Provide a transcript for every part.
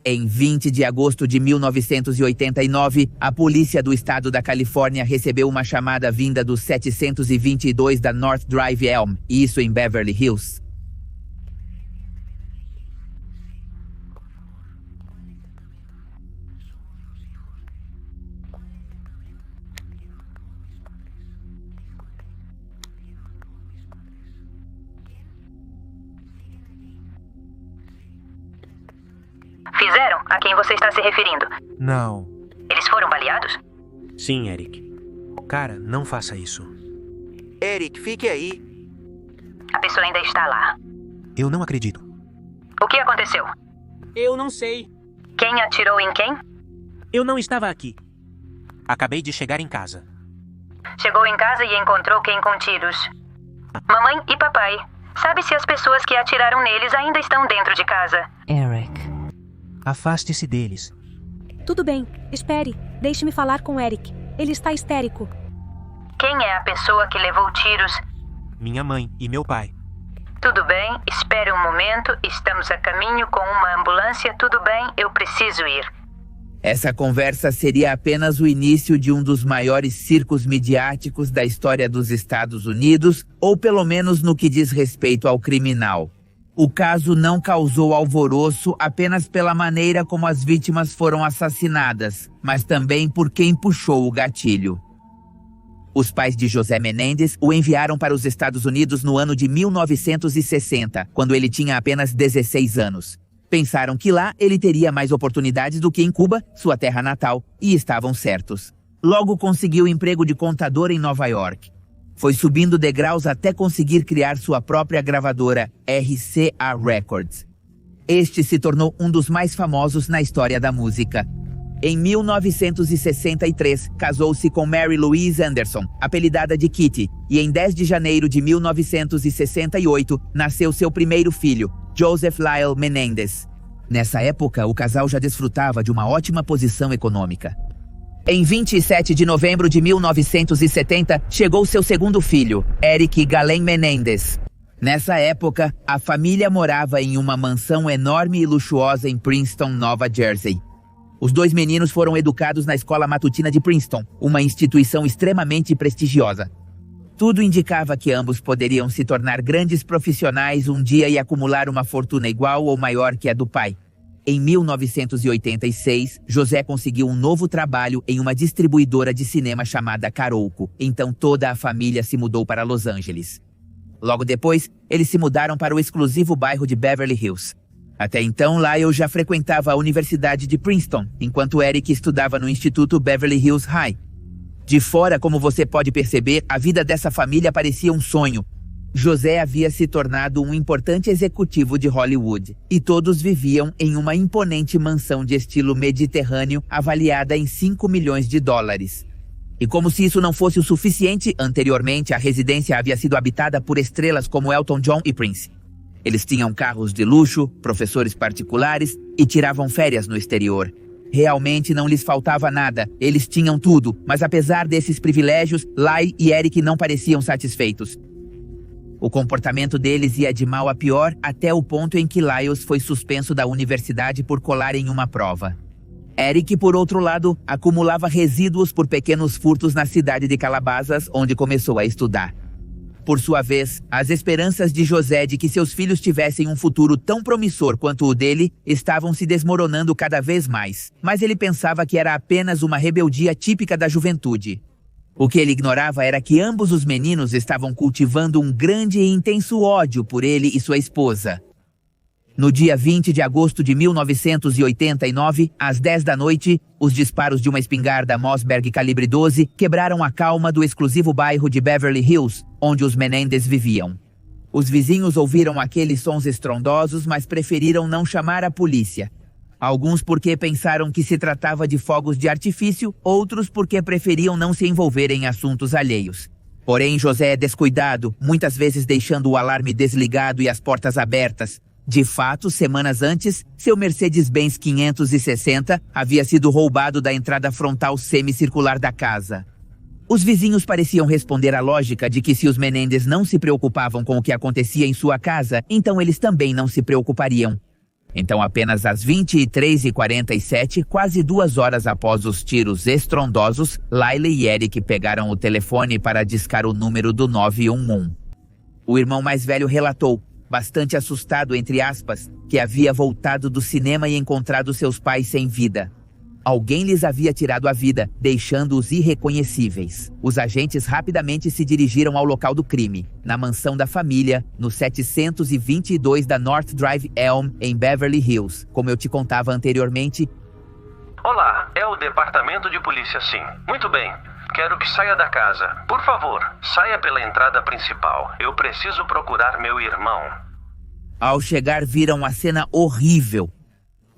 Em 20 de agosto de 1989, a polícia do estado da Califórnia recebeu uma chamada vinda do 722 da North Drive Elm, isso em Beverly Hills. Fizeram? A quem você está se referindo? Não. Eles foram baleados? Sim, Eric. Cara, não faça isso. Eric, fique aí. A pessoa ainda está lá. Eu não acredito. O que aconteceu? Eu não sei. Quem atirou em quem? Eu não estava aqui. Acabei de chegar em casa. Chegou em casa e encontrou quem com tiros? Mamãe e papai. Sabe se as pessoas que atiraram neles ainda estão dentro de casa? Eric. Afaste-se deles. Tudo bem, espere. Deixe-me falar com Eric. Ele está histérico. Quem é a pessoa que levou tiros? Minha mãe e meu pai. Tudo bem, espere um momento. Estamos a caminho com uma ambulância. Tudo bem, eu preciso ir. Essa conversa seria apenas o início de um dos maiores circos midiáticos da história dos Estados Unidos, ou pelo menos no que diz respeito ao criminal. O caso não causou alvoroço apenas pela maneira como as vítimas foram assassinadas, mas também por quem puxou o gatilho. Os pais de José Menendez o enviaram para os Estados Unidos no ano de 1960, quando ele tinha apenas 16 anos. Pensaram que lá ele teria mais oportunidades do que em Cuba, sua terra natal, e estavam certos. Logo conseguiu emprego de contador em Nova York. Foi subindo degraus até conseguir criar sua própria gravadora, RCA Records. Este se tornou um dos mais famosos na história da música. Em 1963, casou-se com Mary Louise Anderson, apelidada de Kitty, e em 10 de janeiro de 1968, nasceu seu primeiro filho, Joseph Lyle Menendez. Nessa época, o casal já desfrutava de uma ótima posição econômica. Em 27 de novembro de 1970, chegou seu segundo filho, Eric Galen Menendez. Nessa época, a família morava em uma mansão enorme e luxuosa em Princeton, Nova Jersey. Os dois meninos foram educados na escola matutina de Princeton, uma instituição extremamente prestigiosa. Tudo indicava que ambos poderiam se tornar grandes profissionais um dia e acumular uma fortuna igual ou maior que a do pai. Em 1986, José conseguiu um novo trabalho em uma distribuidora de cinema chamada Carolco. Então toda a família se mudou para Los Angeles. Logo depois, eles se mudaram para o exclusivo bairro de Beverly Hills. Até então, Lyle já frequentava a Universidade de Princeton, enquanto Eric estudava no Instituto Beverly Hills High. De fora, como você pode perceber, a vida dessa família parecia um sonho. José havia se tornado um importante executivo de Hollywood, e todos viviam em uma imponente mansão de estilo mediterrâneo avaliada em 5 milhões de dólares. E como se isso não fosse o suficiente, anteriormente a residência havia sido habitada por estrelas como Elton John e Prince. Eles tinham carros de luxo, professores particulares e tiravam férias no exterior. Realmente não lhes faltava nada, eles tinham tudo, mas apesar desses privilégios, Lyle e Eric não pareciam satisfeitos. O comportamento deles ia de mal a pior até o ponto em que Lyles foi suspenso da universidade por colar em uma prova. Eric, por outro lado, acumulava resíduos por pequenos furtos na cidade de Calabasas, onde começou a estudar. Por sua vez, as esperanças de José de que seus filhos tivessem um futuro tão promissor quanto o dele estavam se desmoronando cada vez mais, mas ele pensava que era apenas uma rebeldia típica da juventude. O que ele ignorava era que ambos os meninos estavam cultivando um grande e intenso ódio por ele e sua esposa. No dia 20 de agosto de 1989, às 10 da noite, os disparos de uma espingarda Mossberg calibre 12 quebraram a calma do exclusivo bairro de Beverly Hills, onde os Menendez viviam. Os vizinhos ouviram aqueles sons estrondosos, mas preferiram não chamar a polícia. Alguns porque pensaram que se tratava de fogos de artifício, outros porque preferiam não se envolver em assuntos alheios. Porém, José é descuidado, muitas vezes deixando o alarme desligado e as portas abertas. De fato, semanas antes, seu Mercedes-Benz 560 havia sido roubado da entrada frontal semicircular da casa. Os vizinhos pareciam responder à lógica de que se os Menendez não se preocupavam com o que acontecia em sua casa, então eles também não se preocupariam. Então, apenas às 23h47, quase 2 horas após os tiros estrondosos, Lyle e Eric pegaram o telefone para discar o número do 911. O irmão mais velho relatou, bastante assustado, entre aspas, que havia voltado do cinema e encontrado seus pais sem vida. Alguém lhes havia tirado a vida, deixando-os irreconhecíveis. Os agentes rapidamente se dirigiram ao local do crime, na mansão da família, no 722 da North Drive Elm, em Beverly Hills, como eu te contava anteriormente. Olá, é o departamento de polícia, sim. Muito bem. Quero que saia da casa. Por favor, saia pela entrada principal. Eu preciso procurar meu irmão. Ao chegar, viram a cena horrível.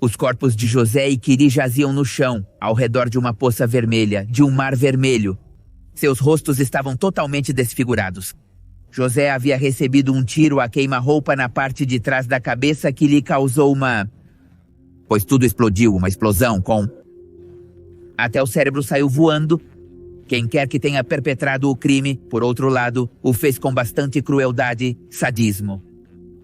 Os corpos de José e Kiri jaziam no chão, ao redor de uma poça vermelha, de um mar vermelho. Seus rostos estavam totalmente desfigurados. José havia recebido um tiro a queima-roupa na parte de trás da cabeça que lhe causou pois tudo explodiu, uma explosão com... Até o cérebro saiu voando. Quem quer que tenha perpetrado o crime, por outro lado, o fez com bastante crueldade, sadismo.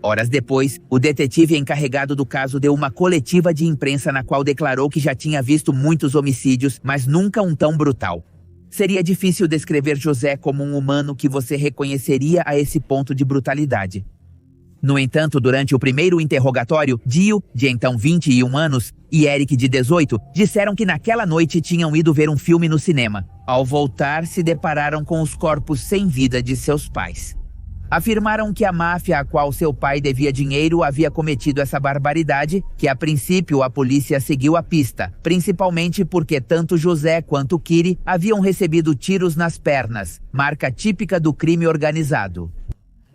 Horas depois, o detetive encarregado do caso deu uma coletiva de imprensa na qual declarou que já tinha visto muitos homicídios, mas nunca um tão brutal. Seria difícil descrever José como um humano que você reconheceria a esse ponto de brutalidade. No entanto, durante o primeiro interrogatório, Dio, de então 21 anos, e Eric, de 18, disseram que naquela noite tinham ido ver um filme no cinema. Ao voltar, se depararam com os corpos sem vida de seus pais. Afirmaram que a máfia a qual seu pai devia dinheiro havia cometido essa barbaridade, que a princípio a polícia seguiu a pista, principalmente porque tanto José quanto Kiri haviam recebido tiros nas pernas, marca típica do crime organizado.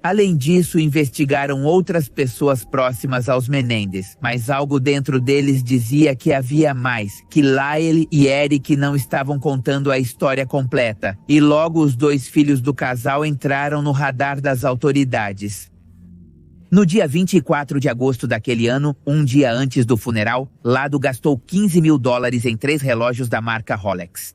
Além disso, investigaram outras pessoas próximas aos Menendez, mas algo dentro deles dizia que havia mais, que Lyle e Eric não estavam contando a história completa, e logo os 2 filhos do casal entraram no radar das autoridades. No dia 24 de agosto daquele ano, um dia antes do funeral, Lado gastou $15 mil em 3 relógios da marca Rolex.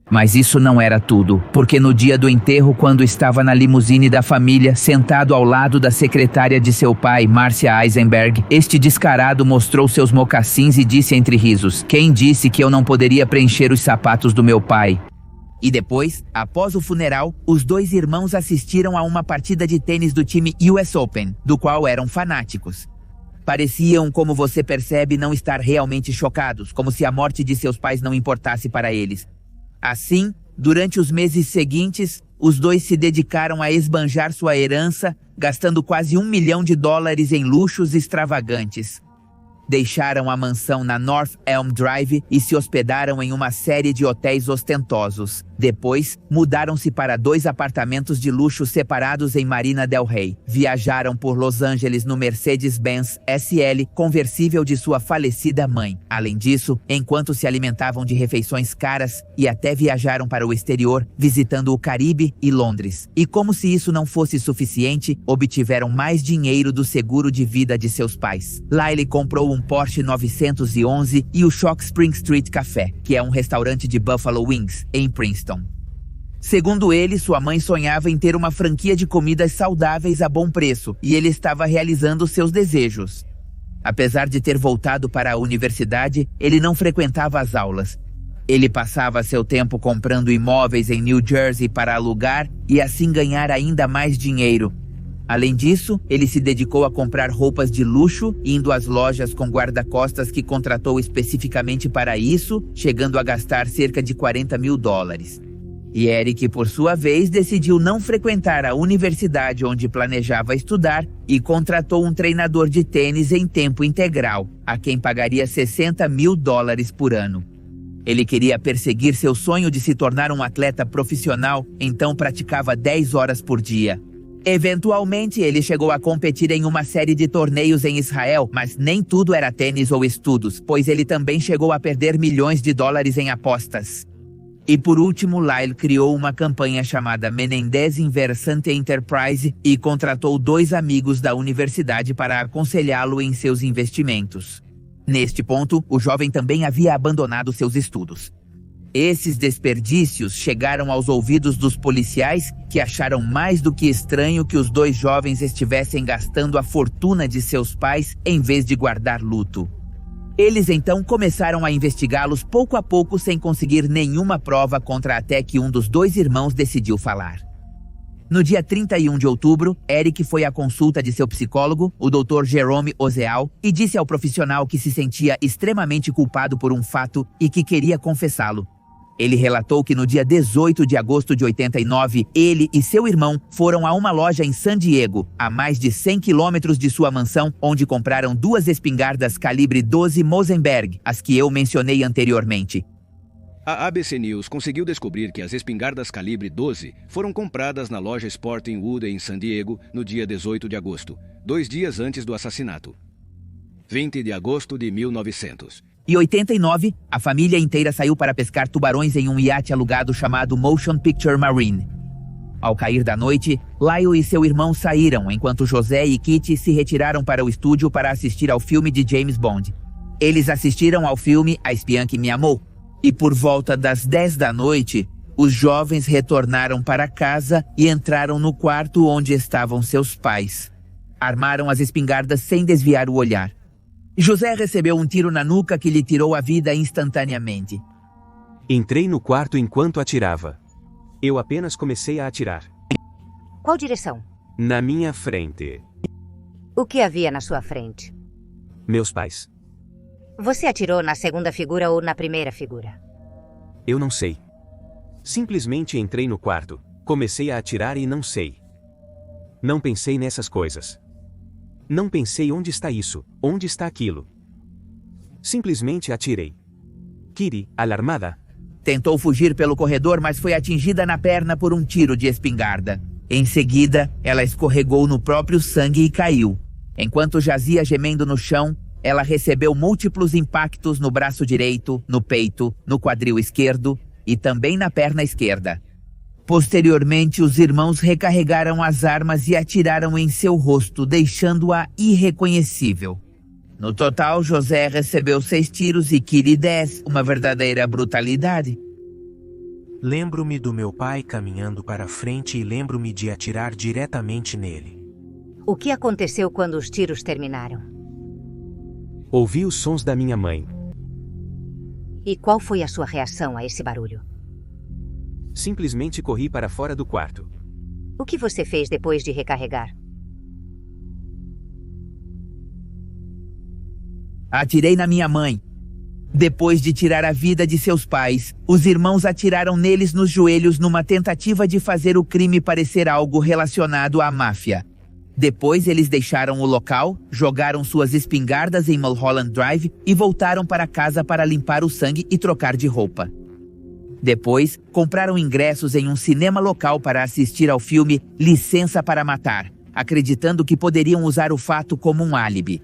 Mas isso não era tudo, porque no dia do enterro, quando estava na limusine da família, sentado ao lado da secretária de seu pai, Marcia Eisenberg, este descarado mostrou seus mocassins e disse entre risos: "Quem disse que eu não poderia preencher os sapatos do meu pai?" E depois, após o funeral, os 2 irmãos assistiram a uma partida de tênis do time US Open, do qual eram fanáticos. Pareciam, como você percebe, não estar realmente chocados, como se a morte de seus pais não importasse para eles. Assim, durante os meses seguintes, os 2 se dedicaram a esbanjar sua herança, gastando quase $1 milhão em luxos extravagantes. Deixaram a mansão na North Elm Drive e se hospedaram em uma série de hotéis ostentosos. Depois, mudaram-se para 2 apartamentos de luxo separados em Marina del Rey. Viajaram por Los Angeles no Mercedes-Benz SL conversível de sua falecida mãe. Além disso, enquanto se alimentavam de refeições caras, e até viajaram para o exterior, visitando o Caribe e Londres. E como se isso não fosse suficiente, obtiveram mais dinheiro do seguro de vida de seus pais. Lyle comprou um Porsche 911 e o Shock Spring Street Café, que é um restaurante de Buffalo Wings, em Princeton. Segundo ele, sua mãe sonhava em ter uma franquia de comidas saudáveis a bom preço, e ele estava realizando seus desejos. Apesar de ter voltado para a universidade, ele não frequentava as aulas. Ele passava seu tempo comprando imóveis em New Jersey para alugar e assim ganhar ainda mais dinheiro. Além disso, ele se dedicou a comprar roupas de luxo, indo às lojas com guarda-costas que contratou especificamente para isso, chegando a gastar cerca de $40 mil. E Eric, por sua vez, decidiu não frequentar a universidade onde planejava estudar e contratou um treinador de tênis em tempo integral, a quem pagaria $60 mil por ano. Ele queria perseguir seu sonho de se tornar um atleta profissional, então praticava 10 horas por dia. Eventualmente, ele chegou a competir em uma série de torneios em Israel, mas nem tudo era tênis ou estudos, pois ele também chegou a perder $milhões em apostas. E por último, Lyle criou uma campanha chamada Menendez Inversante Enterprise e contratou 2 amigos da universidade para aconselhá-lo em seus investimentos. Neste ponto, o jovem também havia abandonado seus estudos. Esses desperdícios chegaram aos ouvidos dos policiais, que acharam mais do que estranho que os dois jovens estivessem gastando a fortuna de seus pais em vez de guardar luto. Eles então começaram a investigá-los pouco a pouco sem conseguir nenhuma prova contra até que um dos dois irmãos decidiu falar. No dia 31 de outubro, Eric foi à consulta de seu psicólogo, o Dr. Jerome Ozeal, e disse ao profissional que se sentia extremamente culpado por um fato e que queria confessá-lo. Ele relatou que no dia 18 de agosto de 89, ele e seu irmão foram a uma loja em San Diego, a mais de 100 quilômetros de sua mansão, onde compraram 2 espingardas calibre 12 Mosenberg, as que eu mencionei anteriormente. A ABC News conseguiu descobrir que as espingardas calibre 12 foram compradas na loja Sporting Wood em San Diego no dia 18 de agosto, 2 dias antes do assassinato. 20 de agosto de 1900. Em 89, a família inteira saiu para pescar tubarões em um iate alugado chamado Motion Picture Marine. Ao cair da noite, Lyle e seu irmão saíram, enquanto José e Kitty se retiraram para o estúdio para assistir ao filme de James Bond. Eles assistiram ao filme A Espiã que Me Amou. E por volta das 10 da noite, os jovens retornaram para casa e entraram no quarto onde estavam seus pais. Armaram as espingardas sem desviar o olhar. José recebeu um tiro na nuca que lhe tirou a vida instantaneamente. Entrei no quarto enquanto atirava. Eu apenas comecei a atirar. Qual direção? Na minha frente. O que havia na sua frente? Meus pais. Você atirou na segunda figura ou na primeira figura? Eu não sei. Simplesmente entrei no quarto, comecei a atirar e não sei. Não pensei nessas coisas. Não pensei onde está isso, onde está aquilo. Simplesmente atirei. Kitty, alarmada, tentou fugir pelo corredor, mas foi atingida na perna por um tiro de espingarda. Em seguida, ela escorregou no próprio sangue e caiu. Enquanto jazia gemendo no chão, ela recebeu múltiplos impactos no braço direito, no peito, no quadril esquerdo e também na perna esquerda. Posteriormente, os irmãos recarregaram as armas e atiraram em seu rosto, deixando-a irreconhecível. No total, José recebeu 6 tiros e Kitty 10, uma verdadeira brutalidade. Lembro-me do meu pai caminhando para frente e lembro-me de atirar diretamente nele. O que aconteceu quando os tiros terminaram? Ouvi os sons da minha mãe. E qual foi a sua reação a esse barulho? Simplesmente corri para fora do quarto. O que você fez depois de recarregar? Atirei na minha mãe. Depois de tirar a vida de seus pais, os irmãos atiraram neles nos joelhos numa tentativa de fazer o crime parecer algo relacionado à máfia. Depois eles deixaram o local, jogaram suas espingardas em Mulholland Drive e voltaram para casa para limpar o sangue e trocar de roupa. Depois, compraram ingressos em um cinema local para assistir ao filme Licença para Matar, acreditando que poderiam usar o fato como um álibi.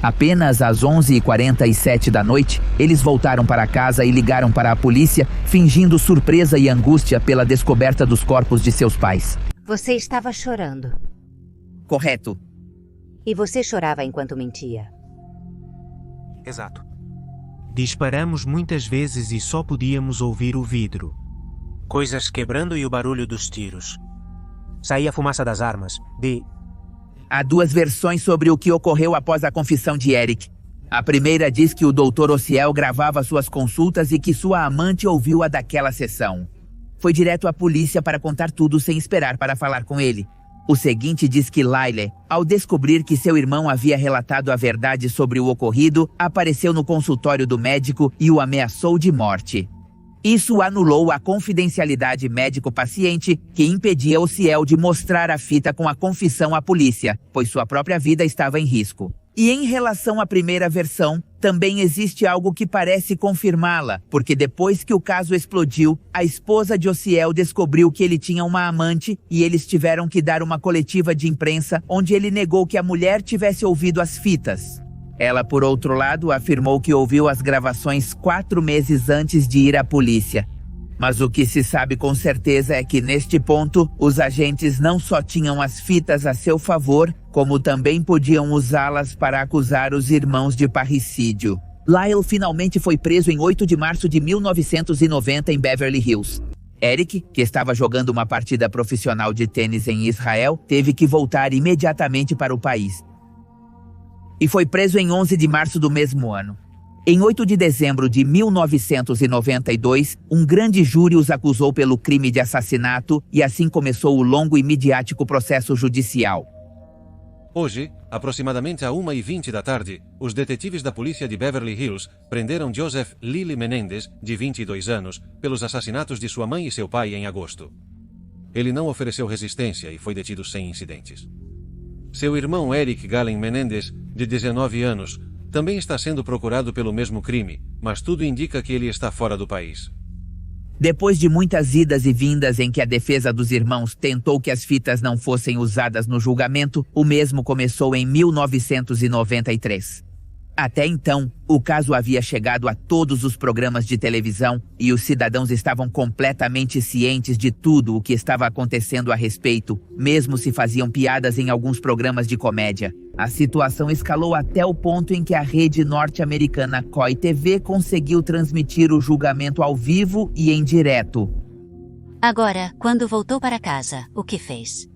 Apenas às 11h47 da noite, eles voltaram para casa e ligaram para a polícia, fingindo surpresa e angústia pela descoberta dos corpos de seus pais. Você estava chorando. Correto. E você chorava enquanto mentia. Exato. Disparamos muitas vezes e só podíamos ouvir o vidro. Coisas quebrando e o barulho dos tiros. Saía a fumaça das armas. Há 2 versões sobre o que ocorreu após a confissão de Eric. A primeira diz que o Dr. Ociel gravava suas consultas e que sua amante ouviu a daquela sessão. Foi direto à polícia para contar tudo sem esperar para falar com ele. O seguinte diz que Lyle, ao descobrir que seu irmão havia relatado a verdade sobre o ocorrido, apareceu no consultório do médico e o ameaçou de morte. Isso anulou a confidencialidade médico-paciente que impedia Ociel de mostrar a fita com a confissão à polícia, pois sua própria vida estava em risco. E em relação à primeira versão, também existe algo que parece confirmá-la, porque depois que o caso explodiu, a esposa de Ociel descobriu que ele tinha uma amante e eles tiveram que dar uma coletiva de imprensa onde ele negou que a mulher tivesse ouvido as fitas. Ela, por outro lado, afirmou que ouviu as gravações 4 meses antes de ir à polícia. Mas o que se sabe com certeza é que, neste ponto, os agentes não só tinham as fitas a seu favor, como também podiam usá-las para acusar os irmãos de parricídio. Lyle finalmente foi preso em 8 de março de 1990 em Beverly Hills. Eric, que estava jogando uma partida profissional de tênis em Israel, teve que voltar imediatamente para o país. E foi preso em 11 de março do mesmo ano. Em 8 de dezembro de 1992, um grande júri os acusou pelo crime de assassinato e assim começou o longo e midiático processo judicial. Hoje, aproximadamente à 1h20 da tarde, os detetives da polícia de Beverly Hills prenderam Joseph Lily Menendez, de 22 anos, pelos assassinatos de sua mãe e seu pai em agosto. Ele não ofereceu resistência e foi detido sem incidentes. Seu irmão Eric Galen Menendez, de 19 anos, também está sendo procurado pelo mesmo crime, mas tudo indica que ele está fora do país. Depois de muitas idas e vindas em que a defesa dos irmãos tentou que as fitas não fossem usadas no julgamento, o mesmo começou em 1993. Até então, o caso havia chegado a todos os programas de televisão e os cidadãos estavam completamente cientes de tudo o que estava acontecendo a respeito, mesmo se faziam piadas em alguns programas de comédia. A situação escalou até o ponto em que a rede norte-americana KOI TV conseguiu transmitir o julgamento ao vivo e em direto. Agora, quando voltou para casa, o que fez?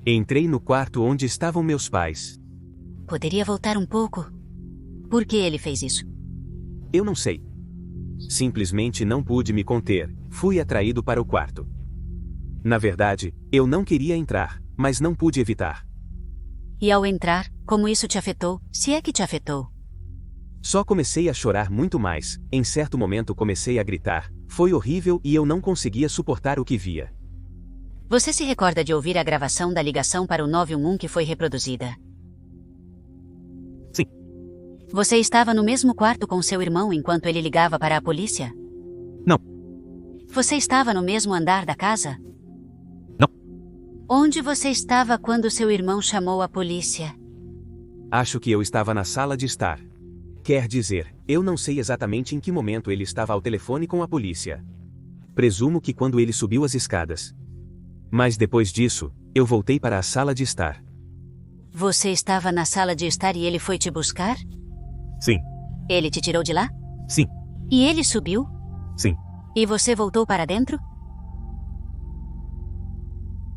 Entrei no quarto onde estavam meus pais. Poderia voltar um pouco? Por que ele fez isso? Eu não sei. Simplesmente não pude me conter, fui atraído para o quarto. Na verdade, eu não queria entrar, mas não pude evitar. E ao entrar, como isso te afetou, se é que te afetou? Só comecei a chorar muito mais, em certo momento comecei a gritar, foi horrível e eu não conseguia suportar o que via. Você se recorda de ouvir a gravação da ligação para o 911 que foi reproduzida? Sim. Você estava no mesmo quarto com seu irmão enquanto ele ligava para a polícia? Não. Você estava no mesmo andar da casa? Não. Onde você estava quando seu irmão chamou a polícia? Acho que eu estava na sala de estar. Quer dizer, eu não sei exatamente em que momento ele estava ao telefone com a polícia. Presumo que quando ele subiu as escadas. Mas depois disso, eu voltei para a sala de estar. Você estava na sala de estar e ele foi te buscar? Sim. Ele te tirou de lá? Sim. E ele subiu? Sim. E você voltou para dentro?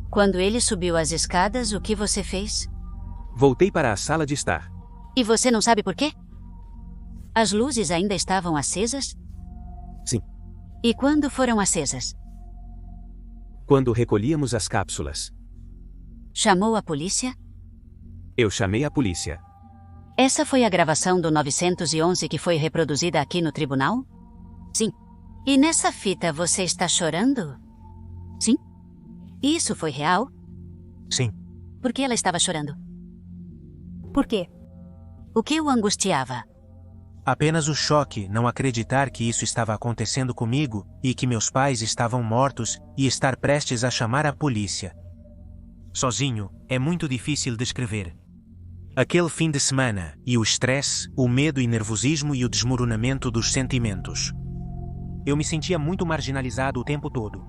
Quando ele subiu as escadas, o que você fez? Voltei para a sala de estar. E você não sabe por quê? As luzes ainda estavam acesas? Sim. E quando foram acesas? Quando recolhíamos as cápsulas. Chamou a polícia? Eu chamei a polícia. Essa foi a gravação do 911 que foi reproduzida aqui no tribunal? Sim. E nessa fita você está chorando? Sim. Isso foi real? Sim. Por que ela estava chorando? Por quê? O que o angustiava? Apenas o choque, não acreditar que isso estava acontecendo comigo e que meus pais estavam mortos e estar prestes a chamar a polícia. Sozinho, é muito difícil descrever. Aquele fim de semana, e o estresse, o medo e nervosismo e o desmoronamento dos sentimentos. Eu me sentia muito marginalizado o tempo todo.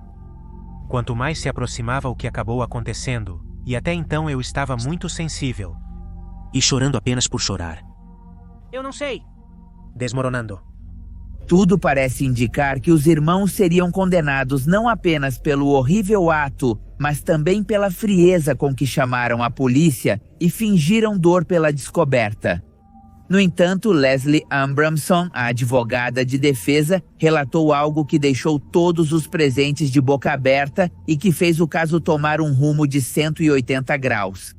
Quanto mais se aproximava o que acabou acontecendo, e até então eu estava muito sensível. E chorando apenas por chorar. Eu não sei. Desmoronando. Tudo parece indicar que os irmãos seriam condenados não apenas pelo horrível ato, mas também pela frieza com que chamaram a polícia e fingiram dor pela descoberta. No entanto, Leslie Abramson, a advogada de defesa, relatou algo que deixou todos os presentes de boca aberta e que fez o caso tomar um rumo de 180 graus.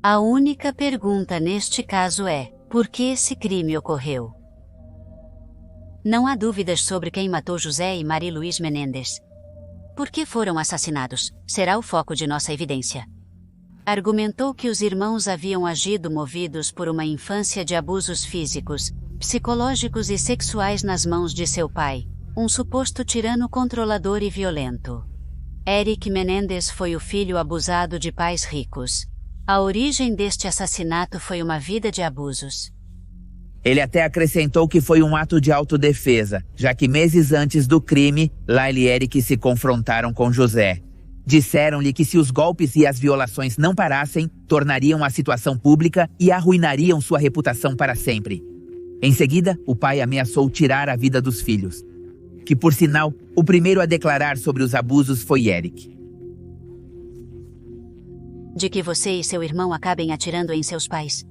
A única pergunta neste caso é: por que esse crime ocorreu? Não há dúvidas sobre quem matou José e Marie-Louise Menendez. Por que foram assassinados? Será o foco de nossa evidência. Argumentou que os irmãos haviam agido movidos por uma infância de abusos físicos, psicológicos e sexuais nas mãos de seu pai, um suposto tirano controlador e violento. Eric Menendez foi o filho abusado de pais ricos. A origem deste assassinato foi uma vida de abusos. Ele até acrescentou que foi um ato de autodefesa, já que meses antes do crime, Lyle e Eric se confrontaram com José. Disseram-lhe que se os golpes e as violações não parassem, tornariam a situação pública e arruinariam sua reputação para sempre. Em seguida, o pai ameaçou tirar a vida dos filhos. Que, por sinal, o primeiro a declarar sobre os abusos foi Eric. De que você e seu irmão acabem atirando em seus pais.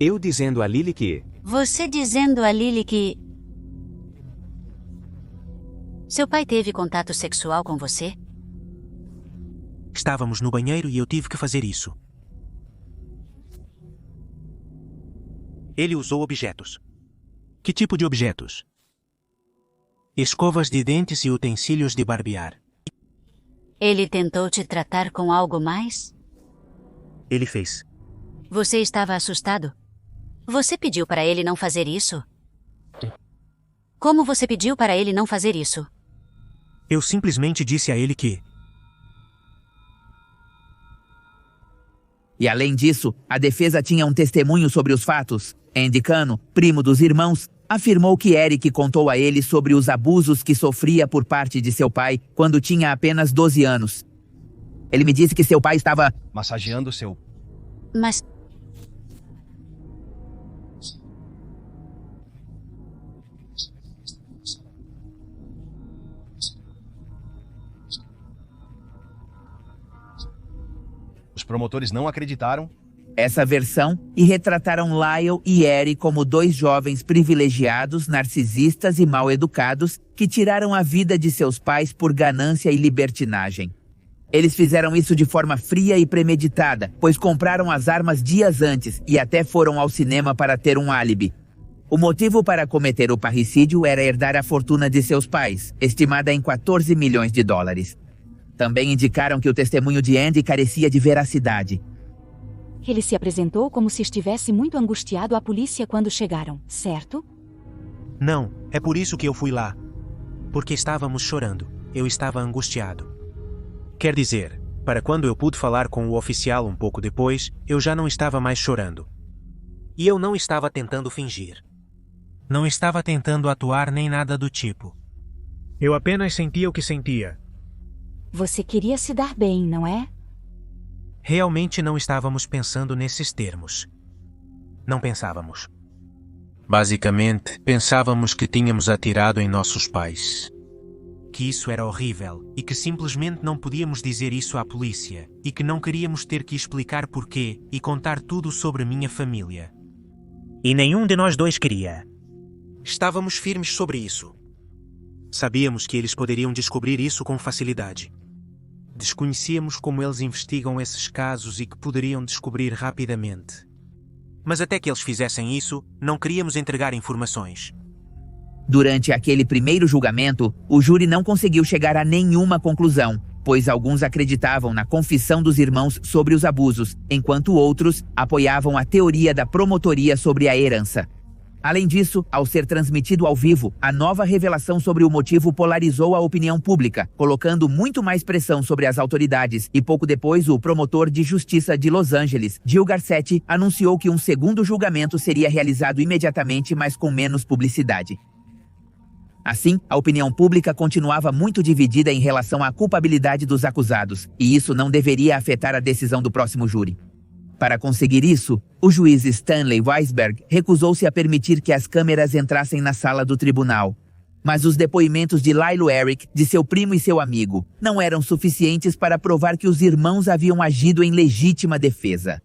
Eu dizendo a Lily que... Você dizendo a Lily que... Seu pai teve contato sexual com você? Estávamos no banheiro e eu tive que fazer isso. Ele usou objetos. Que tipo de objetos? Escovas de dentes e utensílios de barbear. Ele tentou te tratar com algo mais? Ele fez. Você estava assustado? Você pediu para ele não fazer isso? Como você pediu para ele não fazer isso? Eu simplesmente disse a ele que... E além disso, a defesa tinha um testemunho sobre os fatos. Andy Cano, primo dos irmãos, afirmou que Eric contou a ele sobre os abusos que sofria por parte de seu pai quando tinha apenas 12 anos. Ele me disse que seu pai estava... massageando seu... Mas... Os promotores não acreditaram essa versão e retrataram Lyle e Eric como dois jovens privilegiados, narcisistas e mal educados que tiraram a vida de seus pais por ganância e libertinagem. Eles fizeram isso de forma fria e premeditada, pois compraram as armas dias antes e até foram ao cinema para ter um álibi. O motivo para cometer o parricídio era herdar a fortuna de seus pais, estimada em 14 milhões de dólares. Também indicaram que o testemunho de Andy carecia de veracidade. Ele se apresentou como se estivesse muito angustiado à polícia quando chegaram, certo? Não, é por isso que eu fui lá. Porque estávamos chorando. Eu estava angustiado. Quer dizer, para quando eu pude falar com o oficial um pouco depois, eu já não estava mais chorando. E eu não estava tentando fingir. Não estava tentando atuar nem nada do tipo. Eu apenas sentia o que sentia. Você queria se dar bem, não é? Realmente não estávamos pensando nesses termos. Não pensávamos. Basicamente, pensávamos que tínhamos atirado em nossos pais. Que isso era horrível e que simplesmente não podíamos dizer isso à polícia e que não queríamos ter que explicar porquê e contar tudo sobre minha família. E nenhum de nós dois queria. Estávamos firmes sobre isso. Sabíamos que eles poderiam descobrir isso com facilidade. Desconhecíamos como eles investigam esses casos e que poderiam descobrir rapidamente. Mas até que eles fizessem isso, não queríamos entregar informações. Durante aquele primeiro julgamento, o júri não conseguiu chegar a nenhuma conclusão, pois alguns acreditavam na confissão dos irmãos sobre os abusos, enquanto outros apoiavam a teoria da promotoria sobre a herança. Além disso, ao ser transmitido ao vivo, a nova revelação sobre o motivo polarizou a opinião pública, colocando muito mais pressão sobre as autoridades, e pouco depois o promotor de justiça de Los Angeles, Gil Garcetti, anunciou que um segundo julgamento seria realizado imediatamente, mas com menos publicidade. Assim, a opinião pública continuava muito dividida em relação à culpabilidade dos acusados, e isso não deveria afetar a decisão do próximo júri. Para conseguir isso, o juiz Stanley Weisberg recusou-se a permitir que as câmeras entrassem na sala do tribunal. Mas os depoimentos de Lyle Eric, de seu primo e seu amigo, não eram suficientes para provar que os irmãos haviam agido em legítima defesa.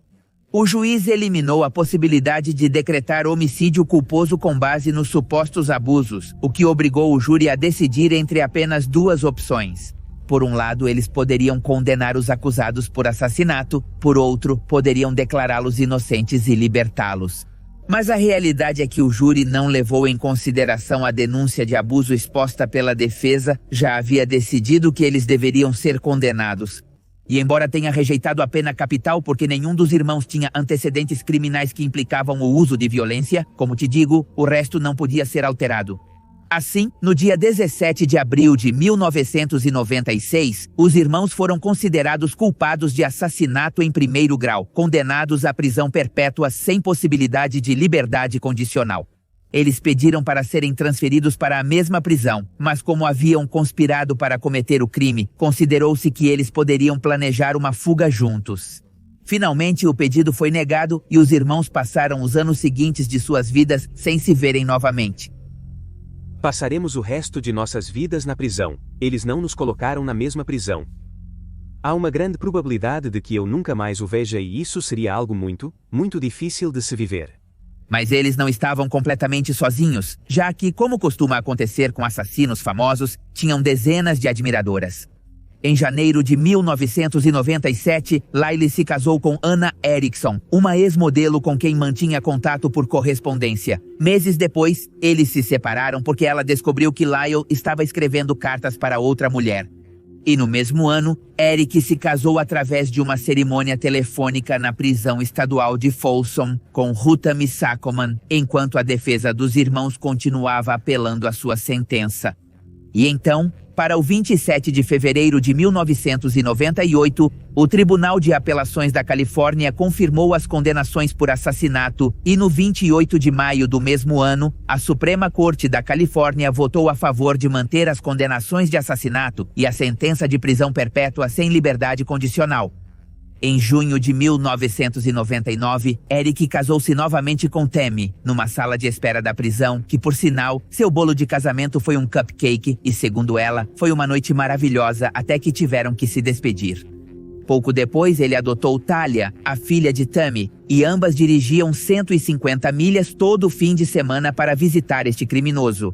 O juiz eliminou a possibilidade de decretar homicídio culposo com base nos supostos abusos, o que obrigou o júri a decidir entre apenas duas opções. Por um lado, eles poderiam condenar os acusados por assassinato, por outro, poderiam declará-los inocentes e libertá-los. Mas a realidade é que o júri não levou em consideração a denúncia de abuso exposta pela defesa, já havia decidido que eles deveriam ser condenados. E embora tenha rejeitado a pena capital porque nenhum dos irmãos tinha antecedentes criminais que implicavam o uso de violência, como te digo, o resto não podia ser alterado. Assim, no dia 17 de abril de 1996, os irmãos foram considerados culpados de assassinato em primeiro grau, condenados à prisão perpétua sem possibilidade de liberdade condicional. Eles pediram para serem transferidos para a mesma prisão, mas como haviam conspirado para cometer o crime, considerou-se que eles poderiam planejar uma fuga juntos. Finalmente, o pedido foi negado e os irmãos passaram os anos seguintes de suas vidas sem se verem novamente. Passaremos o resto de nossas vidas na prisão. Eles não nos colocaram na mesma prisão. Há uma grande probabilidade de que eu nunca mais o veja e isso seria algo muito, muito difícil de se viver. Mas eles não estavam completamente sozinhos, já que, como costuma acontecer com assassinos famosos, tinham dezenas de admiradoras. Em janeiro de 1997, Lyle se casou com Anna Erickson, uma ex-modelo com quem mantinha contato por correspondência. Meses depois, eles se separaram porque ela descobriu que Lyle estava escrevendo cartas para outra mulher. E no mesmo ano, Eric se casou através de uma cerimônia telefônica na prisão estadual de Folsom com Ruta Missakoman, enquanto a defesa dos irmãos continuava apelando a sua sentença. E então, para o 27 de fevereiro de 1998, o Tribunal de Apelações da Califórnia confirmou as condenações por assassinato e no 28 de maio do mesmo ano, a Suprema Corte da Califórnia votou a favor de manter as condenações de assassinato e a sentença de prisão perpétua sem liberdade condicional. Em junho de 1999, Eric casou-se novamente com Tammy, numa sala de espera da prisão, que, por sinal, seu bolo de casamento foi um cupcake e, segundo ela, foi uma noite maravilhosa até que tiveram que se despedir. Pouco depois, ele adotou Talia, a filha de Tammy, e ambas dirigiam 150 milhas todo fim de semana para visitar este criminoso.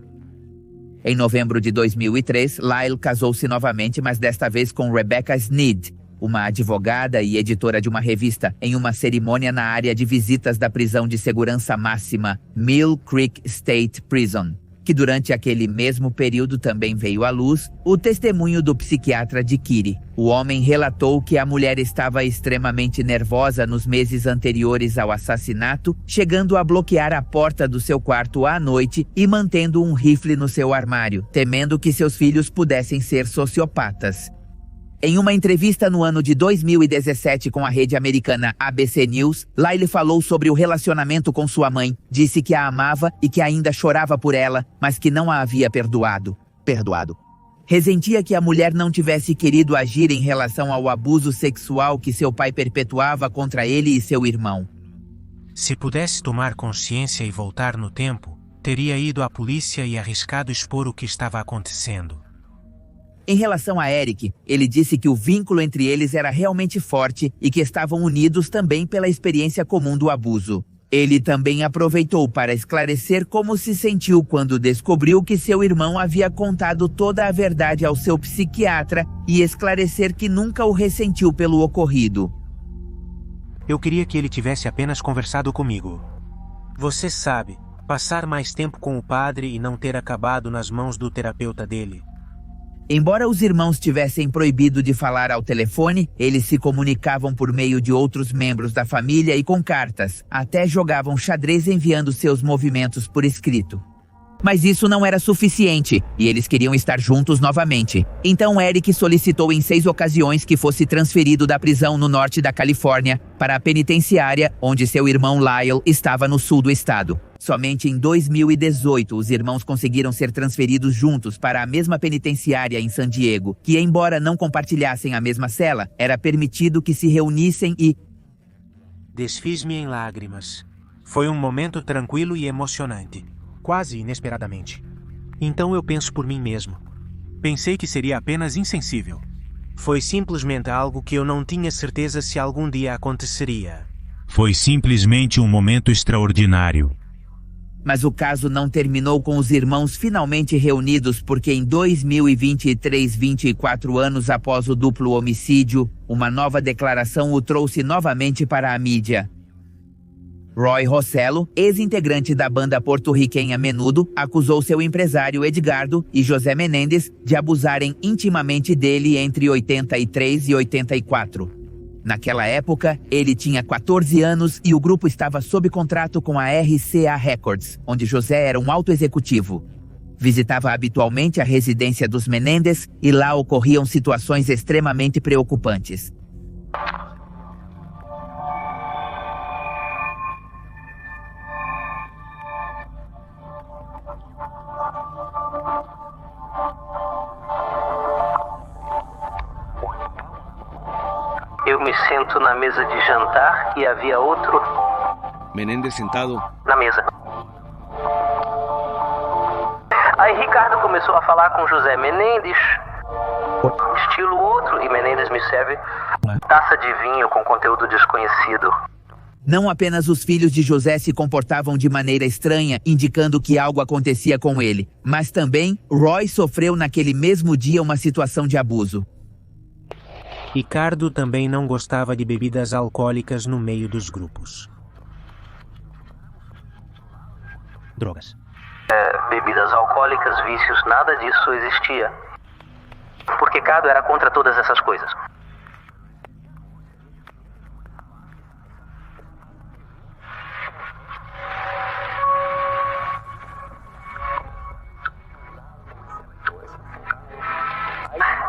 Em novembro de 2003, Lyle casou-se novamente, mas desta vez com Rebecca Sneed, uma advogada e editora de uma revista, em uma cerimônia na área de visitas da prisão de segurança máxima Mill Creek State Prison, que durante aquele mesmo período também veio à luz o testemunho do psiquiatra de Kitty. O homem relatou que a mulher estava extremamente nervosa nos meses anteriores ao assassinato, chegando a bloquear a porta do seu quarto à noite e mantendo um rifle no seu armário, temendo que seus filhos pudessem ser sociopatas. Em uma entrevista no ano de 2017 com a rede americana ABC News, Lyle falou sobre o relacionamento com sua mãe, disse que a amava e que ainda chorava por ela, mas que não a havia perdoado. Ressentia que a mulher não tivesse querido agir em relação ao abuso sexual que seu pai perpetuava contra ele e seu irmão. Se pudesse tomar consciência e voltar no tempo, teria ido à polícia e arriscado expor o que estava acontecendo. Em relação a Eric, ele disse que o vínculo entre eles era realmente forte e que estavam unidos também pela experiência comum do abuso. Ele também aproveitou para esclarecer como se sentiu quando descobriu que seu irmão havia contado toda a verdade ao seu psiquiatra e esclarecer que nunca o ressentiu pelo ocorrido. Eu queria que ele tivesse apenas conversado comigo. Você sabe, passar mais tempo com o padre e não ter acabado nas mãos do terapeuta dele. Embora os irmãos tivessem proibido de falar ao telefone, eles se comunicavam por meio de outros membros da família e com cartas, até jogavam xadrez enviando seus movimentos por escrito. Mas isso não era suficiente, e eles queriam estar juntos novamente. Então Eric solicitou em 6 ocasiões que fosse transferido da prisão no norte da Califórnia para a penitenciária, onde seu irmão Lyle estava no sul do estado. Somente em 2018, os irmãos conseguiram ser transferidos juntos para a mesma penitenciária em San Diego, que, embora não compartilhassem a mesma cela, era permitido que se reunissem e... Desfiz-me em lágrimas. Foi um momento tranquilo e emocionante, quase inesperadamente. Então eu penso por mim mesmo. Pensei que seria apenas insensível. Foi simplesmente algo que eu não tinha certeza se algum dia aconteceria. Foi simplesmente um momento extraordinário. Mas o caso não terminou com os irmãos finalmente reunidos porque em 2023, 24 anos após o duplo homicídio, uma nova declaração o trouxe novamente para a mídia. Roy Rossello, ex-integrante da banda porto-riquenha Menudo, acusou seu empresário Edgardo e José Menendez de abusarem intimamente dele entre 83 e 84. Naquela época, ele tinha 14 anos e o grupo estava sob contrato com a RCA Records, onde José era um alto executivo. Visitava habitualmente a residência dos Menendez e lá ocorriam situações extremamente preocupantes. Eu Eu me sento na mesa de jantar e havia outro... Menendez sentado na mesa. Aí Ricardo começou a falar com José Menendez, estilo outro, e Menendez me serve taça de vinho com conteúdo desconhecido. Não apenas os filhos de José se comportavam de maneira estranha, indicando que algo acontecia com ele, mas também Roy sofreu naquele mesmo dia uma situação de abuso. Ricardo também não gostava de bebidas alcoólicas no meio dos grupos. Drogas. Bebidas alcoólicas, vícios, nada disso existia. Porque Ricardo era contra todas essas coisas.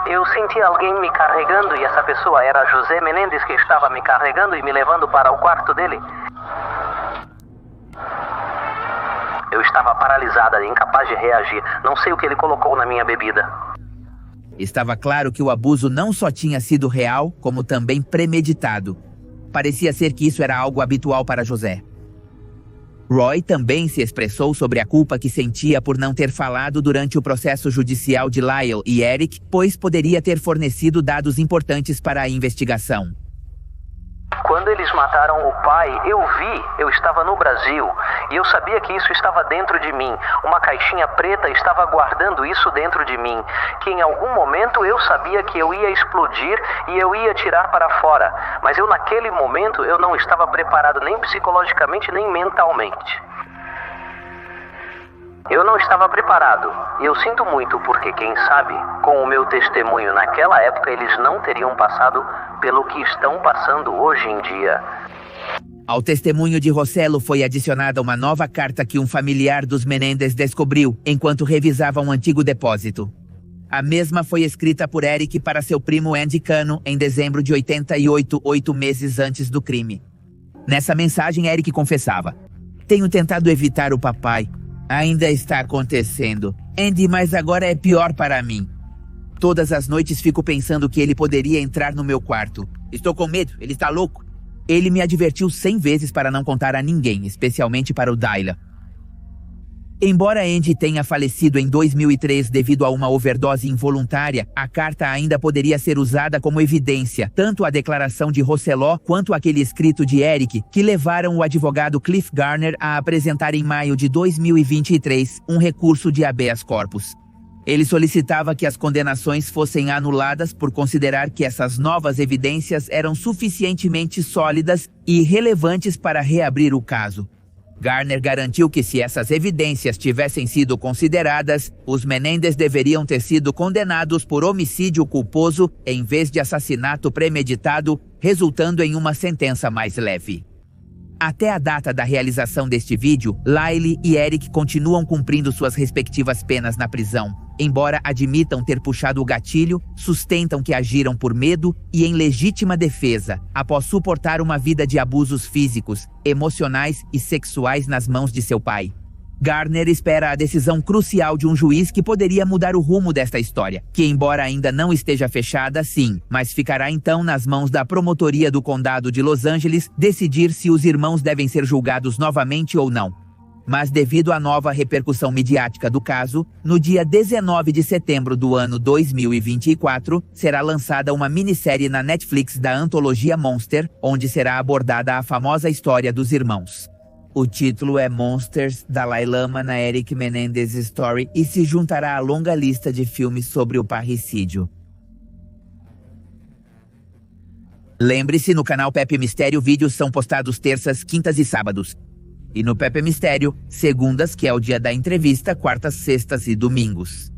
Eu senti alguém me carregando e essa pessoa era José Menendez, que estava me carregando e me levando para o quarto dele. Eu estava paralisada, incapaz de reagir. Não sei o que ele colocou na minha bebida. Estava claro que o abuso não só tinha sido real, como também premeditado. Parecia ser que isso era algo habitual para José. Roy também se expressou sobre a culpa que sentia por não ter falado durante o processo judicial de Lyle e Eric, pois poderia ter fornecido dados importantes para a investigação. Quando eles mataram o pai, eu estava no Brasil e eu sabia que isso estava dentro de mim. Uma caixinha preta estava guardando isso dentro de mim, que em algum momento eu sabia que eu ia explodir e eu ia tirar para fora. Mas naquele momento, eu não estava preparado nem psicologicamente, nem mentalmente. Eu não estava preparado. E eu sinto muito porque, quem sabe, com o meu testemunho naquela época, eles não teriam passado pelo que estão passando hoje em dia. Ao testemunho de Rossello foi adicionada uma nova carta que um familiar dos Menendez descobriu enquanto revisava um antigo depósito. A mesma foi escrita por Eric para seu primo Andy Cano em dezembro de 88, 8 meses antes do crime. Nessa mensagem, Eric confessava: "Tenho tentado evitar o papai. Ainda está acontecendo. Andy, mas agora é pior para mim. Todas as noites fico pensando que ele poderia entrar no meu quarto. Estou com medo, ele está louco. Ele me advertiu 100 vezes para não contar a ninguém, especialmente para o Dyla." Embora Andy tenha falecido em 2003 devido a uma overdose involuntária, a carta ainda poderia ser usada como evidência, tanto a declaração de Rossello quanto aquele escrito de Eric, que levaram o advogado Cliff Garner a apresentar em maio de 2023 um recurso de habeas corpus. Ele solicitava que as condenações fossem anuladas por considerar que essas novas evidências eram suficientemente sólidas e relevantes para reabrir o caso. Garner garantiu que, se essas evidências tivessem sido consideradas, os Menendez deveriam ter sido condenados por homicídio culposo em vez de assassinato premeditado, resultando em uma sentença mais leve. Até a data da realização deste vídeo, Lyle e Eric continuam cumprindo suas respectivas penas na prisão. Embora admitam ter puxado o gatilho, sustentam que agiram por medo e em legítima defesa, após suportar uma vida de abusos físicos, emocionais e sexuais nas mãos de seu pai. Garner espera a decisão crucial de um juiz que poderia mudar o rumo desta história, que, embora ainda não esteja fechada, sim, mas ficará então nas mãos da Promotoria do Condado de Los Angeles decidir se os irmãos devem ser julgados novamente ou não. Mas, devido à nova repercussão midiática do caso, no dia 19 de setembro do ano 2024, será lançada uma minissérie na Netflix da antologia Monster, onde será abordada a famosa história dos irmãos. O título é Monsters, Dalai Lama na Eric Menendez Story e se juntará à longa lista de filmes sobre o parricídio. Lembre-se, no canal Pepe Mistério, vídeos são postados terças, quintas e sábados. E no Pepe Mistério, segundas, que é o dia da entrevista, quartas, sextas e domingos.